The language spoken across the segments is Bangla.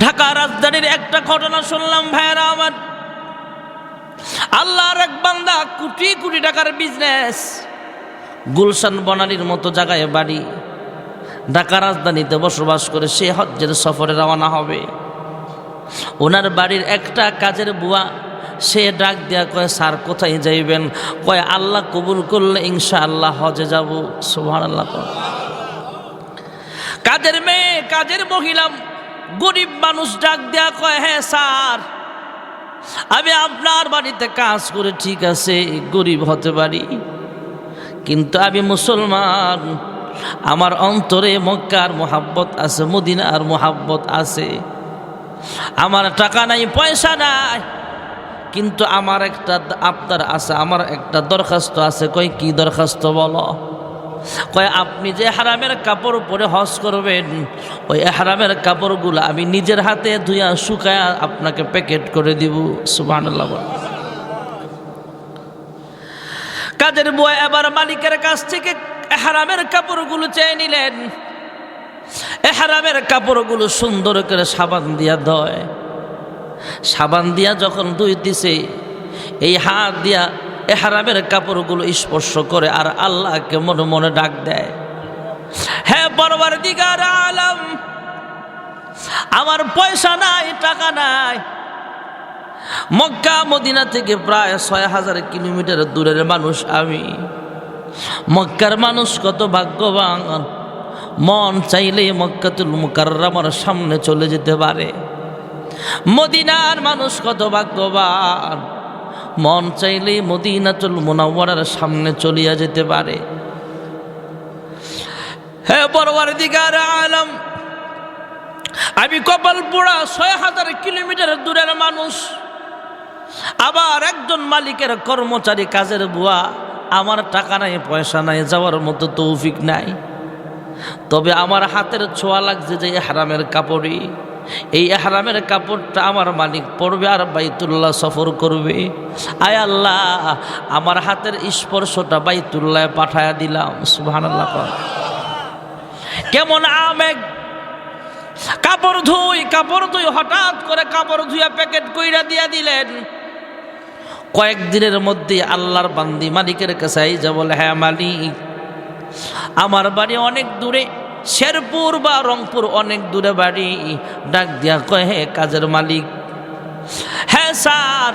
ঢাকা রাজধানীর একটা ঘটনা শুনলাম ভাইরা আমার। আল্লাহর এক বান্দা, কোটি কোটি টাকার বিজনেস, গুলশান বনানীর মতো জায়গায় বাড়ি, ঢাকা রাজধানীতে বসবাস করে সে হজ্জের সফরে রওনা হবে। ওনার বাড়ির একটা কাজের বুয়া সে ডাক দেয়া কয়, স্যার কোথায় যাইবেন? কয় আল্লাহ কবুল করলে ইনশাআল্লাহ হজে যাব। সুবহানাল্লাহ। কাজের মেয়ে, কাজের মহিলা, গরিব মানুষ ডাক দেয়া কয়, হ্যাঁ স্যার আমি আপনার বাড়িতে কাজ করে ঠিক আছে, গরিব হতে পারি কিন্তু আমি মুসলমান, আমার অন্তরে মক্কার মোহাব্বত আছে, মদিনার মোহাব্বত আছে। আমার টাকা নাই, পয়সা নাই, কিন্তু আমার একটা আবদার আছে, আমার একটা দরখাস্ত আছে। কয় কি দরখাস্ত বলো? কয় আপনি যে হারামের কাপড় পরে হজ করবেন, ওই হারামের কাপড়গুলো আমি নিজের হাতে ধুইয়া শুকায়া আপনাকে প্যাকেট করে দিব। সুবহানাল্লাহ। কাজের বুয়া এবার মালিকের কাছ থেকে হারামের কাপড়গুলো চেয়ে নিলেন। হারামের কাপড়গুলো সুন্দর করে সাবান দিয়া ধয়, সাবান দিয়া যখন ধুইতেছে, এই হাত দিয়া হারামের কাপড়গুলো স্পর্শ করে আর আল্লাহকে মনে মনে ডাক দেয়, হ্যাঁ পরওয়ারদিগার আলম, আমার পয়সা নাই, টাকা নাই, মক্কা মদিনা থেকে প্রায় ৬,০০০ কিলোমিটার দূরের মানুষ আমি। মক্কার মানুষ কত ভাগ্যবান, মন চাইলে মক্কাতুল মুকাররমার সামনে চলে যেতে পারে। মদিনার মানুষ কত ভাগ্যবান, মন চাইলে মদিনাতুল মুনাওয়ারার সামনে চলিয়া যেতে পারে। হে পরওয়ারদিগার আলম, আমি কপাল পোড়া ৬,০০০ কিলোমিটার দূরের মানুষ, আবার একজন মালিকের কর্মচারী, কাজের বুয়া, আমার টাকা নাই, পয়সা নাই, যাওয়ার মতো তৌফিক নাই, তবে আমার হাতের ছোঁয়া লাগছে যে হারামের কাপড়ই, এই হারামের কাপড়টা আমার মালিক পরবে আর বাইতুল্লাহ সফর করবে। আয় আল্লাহ, আমার হাতের স্পর্শটা বাইতুল্লাহ পাঠায়া দিলাম। সুবহানাল্লাহ। কেমন আবেগ! কাপড় ধুই, হঠাৎ করে কাপড় ধুইয়া প্যাকেট কইরা দিয়া দিলেন। কয়েকদিনের মধ্যে আল্লাহর বান্দি মালিকের কাছে আইজা বলে, হ্যাঁ মালিক, আমার বাড়ি অনেক দূরে, শেরপুর বা রংপুর অনেক দূরে বাড়ি। ডাক দিয়া কয়, হে কাজের মালিক, হ্যাঁ স্যার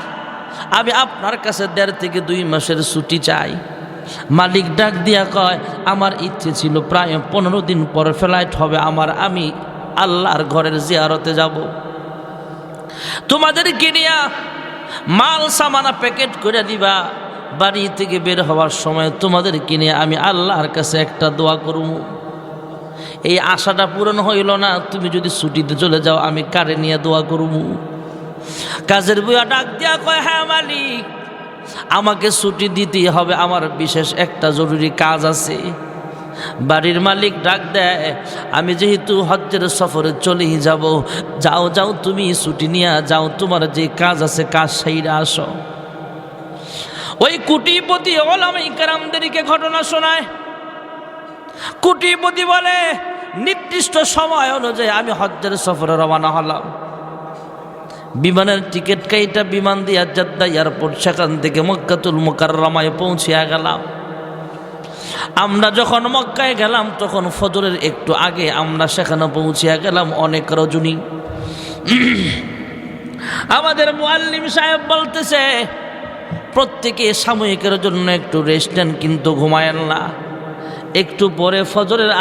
আমি আপনার কাছে ১.৫ থেকে ২ মাসের ছুটি চাই। মালিক ডাক দিয়া কয়, আমার ইচ্ছে ছিল প্রায় ১৫ দিন পর ফ্লাইট হবে আমার, আমি আল্লাহর ঘরের জিয়ারতে যাব, তোমাদেরকে নিয়া মাল সামানা প্যাকেট করে দিবা, বাড়ি থেকে বের হওয়ার সময় তোমাদের কিনে আমি আল্লাহর কাছে একটা দোয়া করব। এই আশাটা পূরণ হইল না, তুমি যদি ছুটিতে চলে যাও আমি কারে নিয়ে দোয়া করব? কাজের বুয়া ডাক দিয়া কয়, হ্যাঁ মালিক, আমাকে ছুটি দিতেই হবে, আমার বিশেষ একটা জরুরি কাজ আছে। বাড়ির মালিক ডাক দেয়, আমি যেহেতু হজ্জের সফরে চলেই যাব, যাও যাও তুমি ছুটি নিয়ে যাও, তোমার যে কাজ আছে কাজ সাইরা আসো। ওই কোটিপতি ওলামায়ে কেরামদেরকে ঘটনা শোনায়। কোটিপতি বলে, নির্দিষ্ট সময় অনুযায়ী আমি হজ্জের সফরে রওনা হলাম, বিমানের টিকিট কাইটা বিমান দিয়া জেদ্দা এয়ারপোর্ট, সেখান থেকে মক্কাতুল মুকাররমায় পৌঁছিয়া গেলাম। আমরা যখন মক্কায় গেলাম তখন ফজরের একটু আগে আমরা সেখানে পৌঁছিয়া গেলাম, অনেক রজনী। আমাদের মুআল্লিম সাহেব বলতেছে, প্রত্যেকে সাময়িকের জন্য একটু রেস্ট নেন, কিন্তু ঘুমায়েন না। একটু পরে ফজরের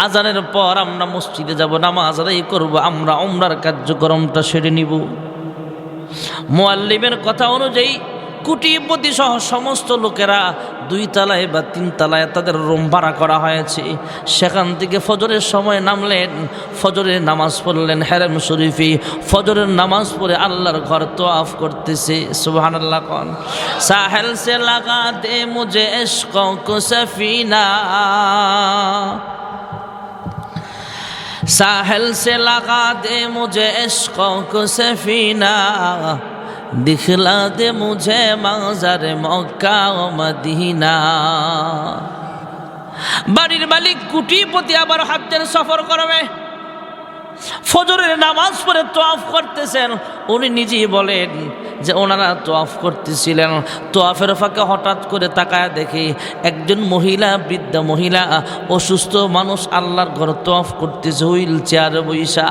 আজানের পর আমরা মসজিদে যাব, নামাজ আদায় করব, আমরা উমরার কার্যক্রমটা সেরে নিব। মুআল্লিমের কথা অনুযায়ী কোটিপতি সহ সমস্ত লোকেরা 2 তলায় বা 3 তলায় তাদের রুম ভাড়া করা হয়েছে। সেখান থেকে ফজরের সময় নামলেন, ফজরের নামাজ পড়লেন হেরেম শরীফে। ফজরের নামাজ পড়ে আল্লাহর ঘর তোয়াফ করতেছে। সুবহানাল্লাহ। কোন সাহেল সে লাগা দে মুঝে ইশকো কো সফিনা, साहिल से लगा दे मुझे इश्क़ों को सफीना, दिखला दे मुझे मंजर मक्का व मदीना। বাড়ির মালিক কোটিপতি আবার হজ্জের সফর করবে। ফজরের নামাজ পড়ে তোয়াফ করতেছেন। উনি নিজেই বলেন যে ওনারা তোয়াফ করতেছিলেন, তোয়াফের ফাঁকে হঠাৎ করে তাকায় দেখি একজন মহিলা, বৃদ্ধা মহিলা, অসুস্থ মানুষ আল্লাহর ঘর তোয়াফ করতেছে হুইল চেয়ারে বইসা।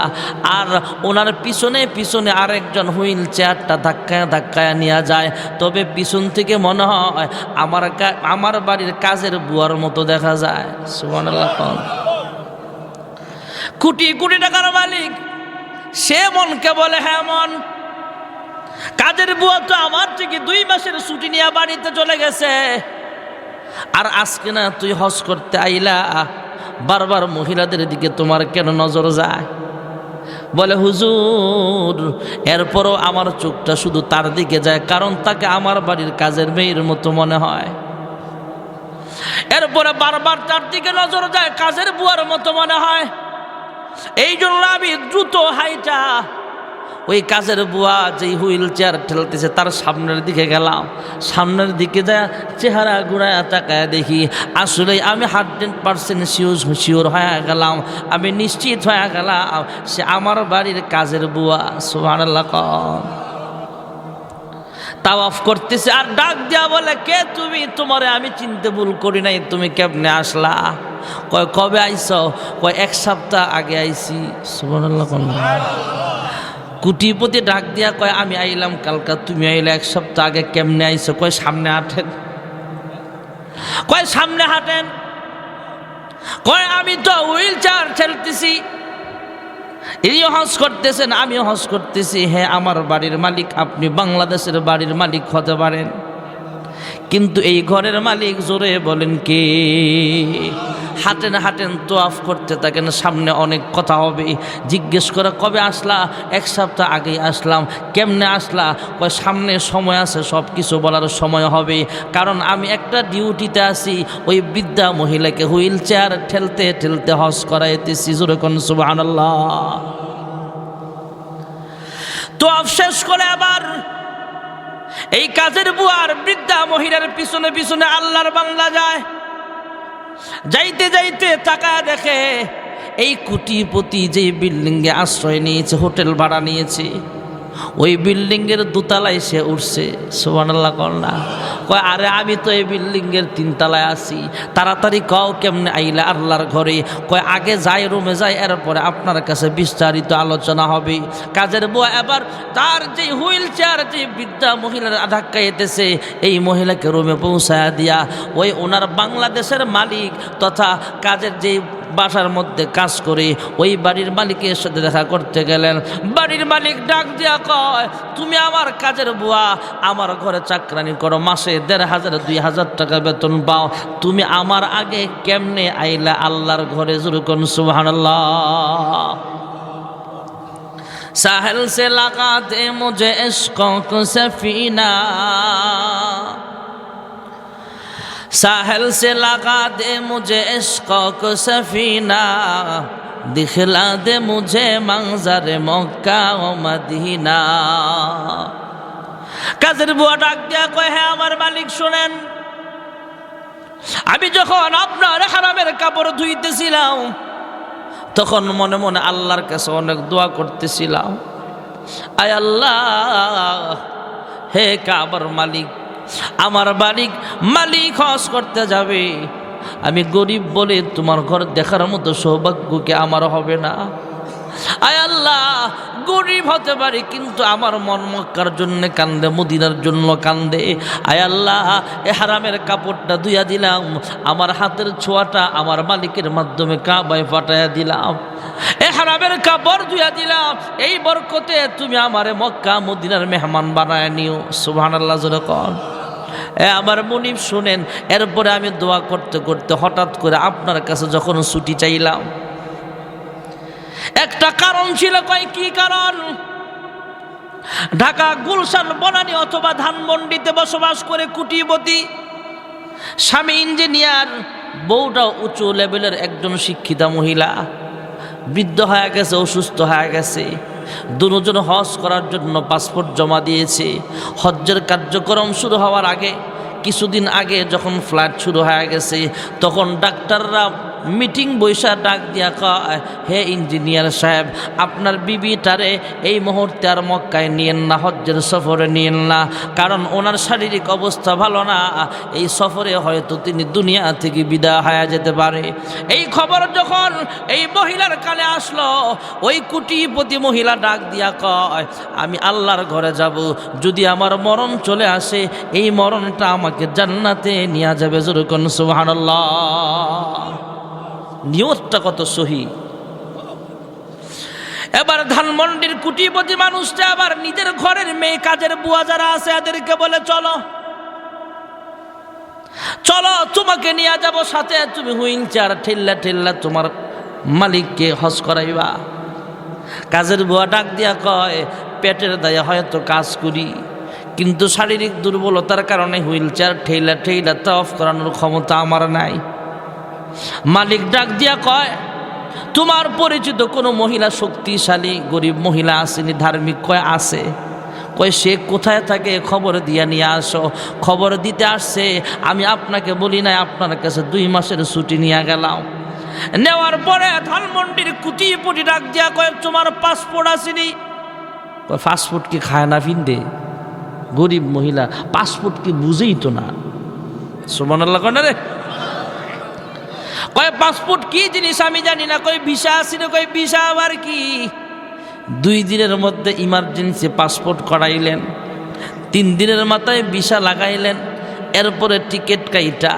আর ওনার পিছনে পিছনে আরেকজন হুইল চেয়ারটা ধাক্কায় ধাক্কায় নিয়ে যায়। তবে পিছন থেকে মনে হয় আমার বাড়ির কাজের বুয়ার মতো দেখা যায়। সুবহানাল্লাহ। কোটি কোটি টাকার মালিক, সে মনকে বলে হ্যাঁ মন, কাজের বুয়া তো আমার থেকে 2 মাসের ছুটি নিয়ে বাড়িতে চলে গেছে, আর আজকে না তুই হজ করতে আইলা, বারবার মহিলাদের দিকে তোমার কেন নজর যায়? বলে হুজুর, এরপরও আমার চোখটা শুধু তার দিকে যায়, কারণ তাকে আমার বাড়ির কাজের মেয়ের মতো মনে হয়। এরপরে বারবার তার দিকে নজর যায়, কাজের বুয়ার মতো মনে হয়। এই জন্য আমি দ্রুত হাইটা ওই কাজের বুয়া যেই হুইল চেয়ার ঠেলতেছে তার সামনের দিকে গেলাম। সামনের দিকে যা চেহারা ঘুরায় তাকায় দেখি আসলে আমি 100% শিওর হয়ে গেলাম, আমি নিশ্চিত হয়ে গেলাম সে আমার বাড়ির কাজের বুয়া। সুবহানাল্লাহ। তাওয়াফ করতেছে আর ডাক দিয়া বলে, কে তুমি? তোমারে আমি চিনতে ভুল করি নাই, তুমি কেমনে আসলা? কয় কবে আইছো? কয় 1 সপ্তাহ আগে আইছি। সুবহানাল্লাহ। কুটিপতি ডাক দিয়া কয় আমি আইলাম কালকা, তুমি আইলে 1 সপ্তাহ আগে, কেমনে আইছো? কয় সামনে হাঁটেন। কয় সামনে হাঁটেন। কয় আমি তো হুইল চেয়ার ঠেলতেছি, ইনিও হজ করতেছেন, আমিও হজ করতেছি। হ্যাঁ, আমার বাড়ির মালিক আপনি বাংলাদেশের বাড়ির মালিক হতে পারেন, কিন্তু এই ঘরের মালিক জোরে বলেন কে? হাঁটেন হাঁটেন, তোয়াফ করতে থাকেন, সামনে অনেক কথা হবে। জিজ্ঞেস করে কবে আসলা? 1 সপ্তাহ আগেই আসলাম। কেমনে আসলা? কয় সামনে সময় আছে, সব কিছু বলার সময় হবে, কারণ আমি একটা ডিউটিতে আছি, ওই বৃদ্ধা মহিলাকে হুইল চেয়ার ঠেলতে ঠেলতে হজ করাইতেছি। জোরে কোন সুবহানাল্লাহ। তোয়াফ শেষ করে আবার এই কাজের বুয়ার বৃদ্ধা মহিলার পিছনে পিছনে আল্লাহর বান্দা যায়। যাইতে যাইতে তাকায় দেখে এই কোটিপতি যে বিল্ডিংয়ে আশ্রয় নিয়েছে, হোটেল ভাড়া নিয়েছে, ওই বিল্ডিংয়ের 2 তলায় সে উঠছে। সুবহানাল্লাহ। কন্যা কয় আরে আমি তো এই বিল্ডিংয়ের 3 তলায় আছি, তাড়াতাড়ি কও কেমনে আইলা আল্লাহর ঘরে? কয় আগে যাই, রুমে যাই, এরপরে আপনার কাছে বিস্তারিত আলোচনা হবে। কাজের বুয়া এবার তার যে হুইল চেয়ার যে বৃদ্ধা মহিলার ধাক্কাইতেছে, এই মহিলাকে রুমে পৌঁছায়া দিয়া ওই ওনার বাংলাদেশের মালিক তথা কাজের যে বাসার মধ্যে কাজ করে ওই বাড়ির মালিকের সাথে দেখা করতে গেলেন। বাড়ির মালিক ডাক দিয়া কয়, তুমি আমার কাজের বুয়া, আমার ঘরে চাকরানি করো, মাসে 1500-2000 টাকা বেতন পাও, তুমি আমার আগে কেমনে আইলা আল্লাহর ঘরে? জোরে কোন সুবহানাল্লাহ। সাহেল সে লাগা দে মুঝে ইশক কো সফিনা, साहिल से लगा दे मुझे इश्क को सफीना, दिखला दे मुझे मंजर मक्का ও মদিনা। কাজের বুয়া ডাক দিয়া কয়, হ্যাঁ আমার মালিক শুনেন, আমি যখন আপনার হারামের কাপড় ধুইতেছিলাম তখন মনে মনে আল্লাহর কাছে অনেক দোয়া করতেছিলাম, আয় আল্লাহ, হে কাবার মালিক, আমার মালিক হজ করতে যাবে, আমি গরিব বলে তোমার ঘর দেখার মতো সৌভাগ্য কি আমার হবে না? আয় আল্লাহ, গরিব হতে পারি কিন্তু আমার মন মক্কার জন্য কান্দে, মদিনার জন্য কান্দে। আয় আল্লাহ, এ হারামের কাপড়টা ধুইয়া দিলাম, আমার হাতের ছোঁয়াটা আমার মালিকের মাধ্যমে কাবায় পাঠাইয়া দিলাম, এ হারামের কাপড় ধুইয়া দিলাম, এই বরকতে তুমি আমারে মক্কা মদিনার মেহমান বানায় নিও। সুবহানাল্লাহ। জোরে কর। আমার মুনিব শুনেন, এরপরে আমি দোয়া করতে করতে হঠাৎ করে আপনার কাছে যখন ছুটি চাইলাম, একটা কারণ ছিল। কয় কি কারণ? ঢাকা গুলশান বনানী অথবা ধানমন্ডিতে বসবাস করে কোটিপতি, স্বামী ইঞ্জিনিয়ার, বউটা উঁচু লেভেলের একজন শিক্ষিতা মহিলা, বৃদ্ধ হয়ে গেছে, অসুস্থ হয়ে গেছে, দুজন হজ করার জন্য পাসপোর্ট জমা দিয়েছে। হজ্জের কার্যক্রম শুরু হওয়ার আগে কিছুদিন আগে যখন ফ্লাইট শুরু হয়ে গেছে তখন ডাক্তাররা মিটিং বৈশা ডাক দিয়া কয়, হে ইঞ্জিনিয়ার সাহেব, আপনার বিবিটারে এই মুহূর্তে আর মক্কায় নিয়েন না, হজ্জের সফরে নিয়েন না, কারণ ওনার শারীরিক অবস্থা ভালো না, এই সফরে হয়তো তিনি দুনিয়া থেকে বিদায় হয়ে যেতে পারে। এই খবর যখন এই মহিলার কানে আসলো, ওই কোটিপতি মহিলা ডাক দিয়া কয়, আমি আল্লাহর ঘরে যাব, যদি আমার মরণ চলে আসে এই মরণটা আমাকে জান্নাতে নিয়ে যাবে। যেরকম সুবহানাল্লাহ, নিয়তটা কত সহি। এবার ধানমন্ডির কোটিপতি মানুষটা আবার নিজের ঘরের মেয়ে কাজের বুয়া যারা আছে এদেরকে বলে, চলো চলো তোমাকে নিয়ে যাব সাথে, তুমি হুইল চেয়ার ঠেল্লা ঠেল্লা তোমার মালিককে হজ করাইবা। কাজের বুয়া ডাক দিয়া কয়, পেটের দায়ে হয়তো কাজ করি, কিন্তু শারীরিক দুর্বলতার কারণে হুইল চেয়ার ঠেলা ঠেলা তফ করানোর ক্ষমতা আমার নাই। মালিক ডাক দিয়া কয়, তোমার পরিচিত কোনো মহিলা শক্তিশালী গরিব মহিলা আসেনি ধার্মিক? কয় আছে। কয় সে কোথায় থাকে খবর দিয়া নিয়ে আসো। খবর দিতে আসছে, আমি আপনাকে বলি নাই, আপনার কাছে 2 মাসের ছুটি নিয়ে গেলাম। নেওয়ার পরে ধানমন্ডির কোটিপতি ডাক দিয়া কয়, তোমার পাসপোর্ট আসেনি? কয় পাসপোর্ট কি খায় না ফিন্দে? গরিব মহিলা পাসপোর্ট কি বুঝেই তো না। সুবহানাল্লাহ কয় না রে। কয় পাসপোর্ট কি জিনিস আমি জানি না। কয় ভিসা আসেনি। কয় ভিসা আবার কি? 2 দিনের মধ্যে ইমার্জেন্সি পাসপোর্ট করাইলেন, 3 দিনের মাথায় ভিসা লাগাইলেন, এরপরে টিকিট কাইটা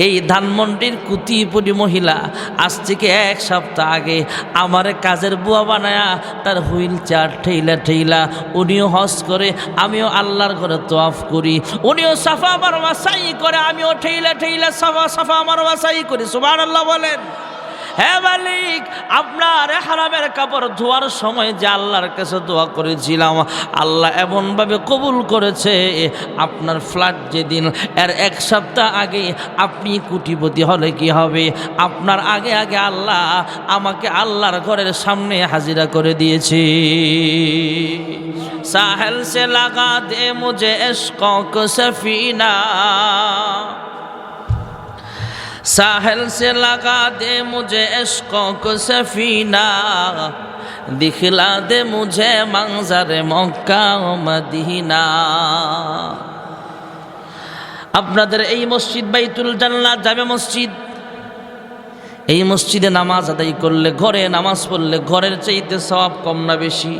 এই ধানমন্ডির কোটিপতি মহিলা আজ থেকে 1 সপ্তাহ আগে আমারে কাজের বুয়া বানায়া তার হুইল চেয়ার ঠেইলা ঠেইলা উনিও হজ করে, আমিও আল্লাহর ঘরে তওয়াফ করি, উনিও সাফা মারওয়া সাই করে, আমিও ঠেইলা ঠেইলা সাফা মারওয়া সাই করি। সুবহানাল্লাহ বলেন। হে মালিক, আপনার হারামের কাপড় ধোয়ার সময় যে আল্লাহর কাছে দোয়া করেছিলাম, আল্লাহ এমনভাবে কবুল করেছে, আপনার ফ্ল্যাট যেদিন এর 1 সপ্তাহ আগে আপনি কোটিপতি হলে কি হবে, আপনার আগে আগে আল্লাহ আমাকে আল্লাহর ঘরের সামনে হাজিরা করে দিয়েছে। সাহেল সে লাগা দে মুঝে ইশক কো সফিনা, साहिल से लगा दे मुझे इश्क़ों को सफीना, दिखला दे मुझे मंजर मक्का ও মদিনা। আপনাদের এই মসজিদ বাইতুল জান্নাত জামে মসজিদ, এই মসজিদে নামাজ আদায় করলে, ঘরে নামাজ পড়লে ঘরের চাইতে সওয়াব কম না বেশি?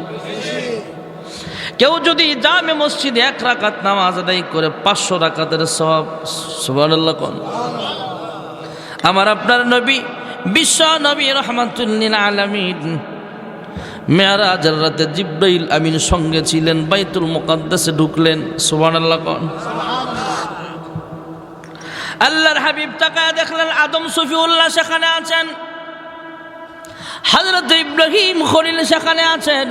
কেউ যদি জামে মসজিদে 1 রাকাত নামাজ আদায় করে 500 রাকাতের সওয়াব। সুবহানাল্লাহ কোন। আমার আপনার নবী বিশ্ব নবী রাহমাতুল লিল আলামিন মেরাজের রাতে জিবরাইল আমিন সঙ্গে ছিলেন, বাইতুল মুকাদ্দাসে ঢুকলেন। সুবহানাল্লাহ কোন। আল্লাহর হাবিব তাকায় দেখলেন আদম সফিউল্লাহ সেখানে আছেন, হযরত ইব্রাহিম খলিল সেখানে আছেন,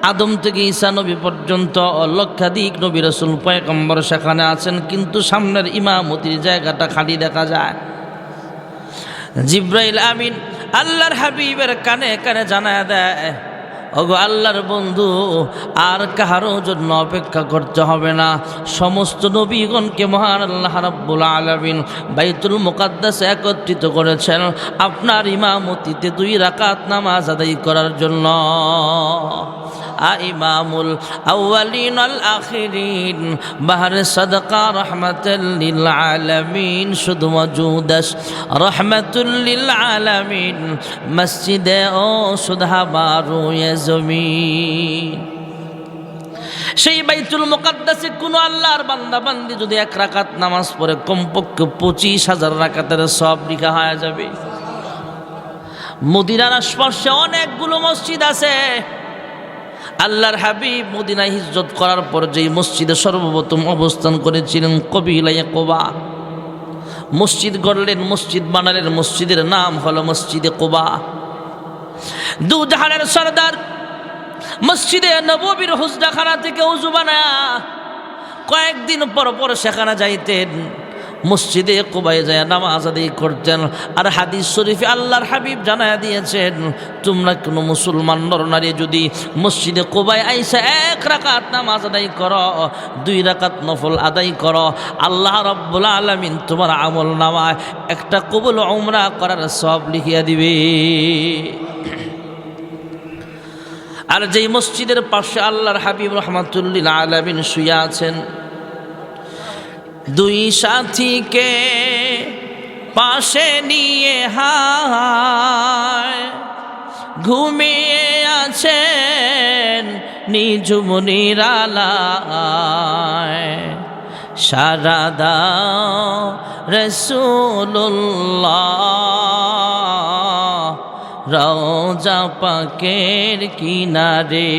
আদম থেকে ঈসা নবী পর্যন্ত লক্ষাধিক নবী রাসূল পয়গম্বর সেখানে আছেন, কিন্তু সামনের ইমামতির জায়গাটা খালি দেখা যায়। জিবরাইল আমিন আল্লাহর হাবিবের কানে কানে জানায় দেয়, ওগো আল্লাহর বন্ধু, আর কাহারও জন্য অপেক্ষা করতে হবে না, সমস্ত নবীগণকে মহান আল্লাহ রাব্বুল আলামিন বাইতুল মুকাদ্দাসে একত্রিত করেছেন আপনার ইমামতিতে 2 রাকাত নামাজ আদায় করার জন্য। ইমামুল আউয়ালিন আল আখিরিন বাহরে সাদকা রাহমাতুল লিল আলামিন, শুধু মজুদাস রাহমাতুল লিল আলামিন, মসজিদে ও সুধা বারু জমিন। সেই বাইতুল মুকাদ্দাসে কোনো আল্লাহর বান্দা বান্দি যদি 1 রাকাত নামাজ পড়ে কমপক্ষে 25,000 রাকাতের সওয়াব লিখা হয়ে যাবে। মদিনার আশপাশে অনেকগুলো মসজিদ আছে। আল্লাহর হাবিব মদিনায় হিজরত করার পর যেই মসজিদে সর্বপ্রথম অবস্থান করেছিলেন কবিলায়ে কুবা, মসজিদ গড়লেন, মসজিদ বানালেন, মসজিদের নাম হলো মসজিদে কুবা। 2 জাহানের সরদার মসজিদে নববীর হুজরাখানা থেকে উযু বানায়া কয়েকদিন পর পর সেখানে যাইতেন। মসজিদে কুবায় যায় নামাজ আদায় করতেন। আর হাদিস শরীফে আল্লাহর হাবিব জানায়া দিয়েছেন, তোমরা কোনো মুসলমান নরনারী যদি মসজিদে কুবায় আইসা 1 রাকাত নামাজ আদায় করো, 2 রাকাত নফল আদায় করো, আল্লাহ রাব্বুল আলামিন তোমার আমল নামায় একটা কবুল উমরা করার সওয়াব লিখিয়া দিবে। আর যেই মসজিদের পাশে আল্লাহর হাবিব রাহমাতুল লিল আলামিন শুয়ে আছেন, 2 সাথীকে পাশে নিয়ে হায় ঘুমিয়ে আছেন নিঝুম নিরালায়, সারা দাও রাসূলুল্লাহ রওজা পাকের কিনারে।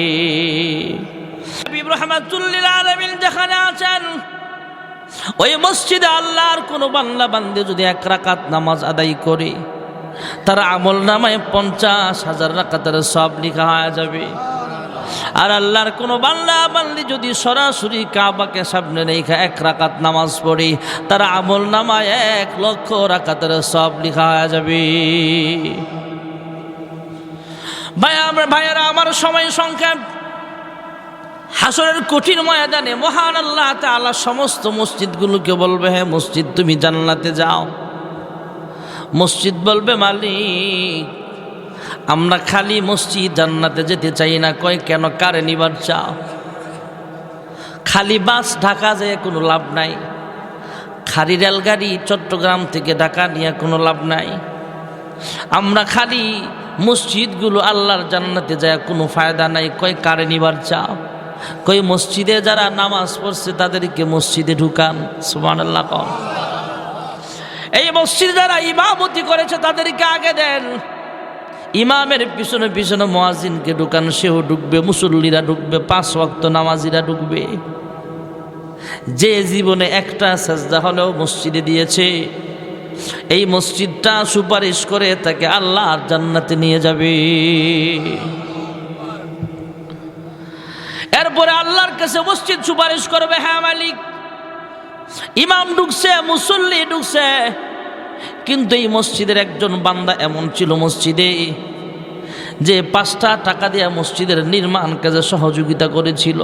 হাবিব রাহমাতুল লিল আলামিন যেখানে আছেন, ওই মসজিদে আল্লাহর কোনো বান্দা বান্দে যদি 1 রাকাত নামাজ আদায় করে, তার আমল নামায় 50,000 রাকাতের সওয়াব লেখা হয়ে যাবে। আর আল্লাহর কোনো বান্দা বান্দি যদি সরাসরি কাবাকে সামনে রেখে 1 রাকাত নামাজ পড়ে, তার আমল নামায় 1 লক্ষ রাকাতের সওয়াব লেখা হয়ে যাবে। ভাইয়ারা আমার সময় সংক্ষেপ। হাসরের কঠিন ময়দানে মহান আল্লাহ তাআলা সমস্ত মসজিদগুলোকে বলবে, হে মসজিদ তুমি জান্নাতে যাও। মসজিদ বলবে, মালিক আমরা খালি মসজিদ জান্নাতে যেতে চাই না। কয় কেন, কারে নিবার চাও? খালি বাস ঢাকা যায় কোনো লাভ নাই, খালি রেলগাড়ি চট্টগ্রাম থেকে ঢাকা নিয়ে কোনো লাভ নাই। আমরা খালি মসজিদগুলো আল্লাহর জান্নাতে যায় কোনো ফায়দা নাই। কয় কারে নিবার চাও? কই মসজিদে যারা নামাজ পড়ছে তাদেরকে মসজিদে ঢুকান। সুবহানাল্লাহ। কম এই মসজিদে যারা ইমামতি করেছে তাদেরকে আগে দেন, ইমামের পিছনে পিছনে মুয়াজ্জিনকে ঢুকান, সেও ঢুকবে, মুসল্লিরা ঢুকবে, 5 ওয়াক্ত নামাজিরা ঢুকবে। যে জীবনে একটা সাজদা হলেও মসজিদে দিয়েছে, এই মসজিদটা সুপারিশ করে তাকে আল্লাহর জান্নাতে নিয়ে যাবে। এরপরে আল্লাহর কাছে মসজিদ সুপারিশ করবে, হ্যাঁ মালিক ইমাম ঢুকছে, মুসল্লি ঢুকছে, কিন্তু এই মসজিদের একজন বান্দা এমন ছিল মসজিদে যে 5টা টাকা দিয়ে মসজিদের নির্মাণ কাজে সহযোগিতা করেছিল,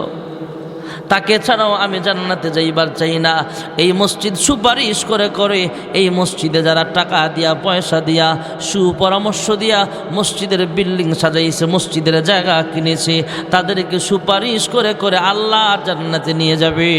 তাকে ছাড়াও আমি জান্নাতে যাইবার চাই না। এই মসজিদ সুপারিশ করে করে এই মসজিদে যারা টাকা দিয়া, পয়সা দিয়া, সুপরামর্শ দিয়া মসজিদের বিল্ডিং সাজাইছে, মসজিদের জায়গা কিনেছে, তাদেরকে সুপারিশ করে করে আল্লাহর জান্নাতে নিয়ে যাবে।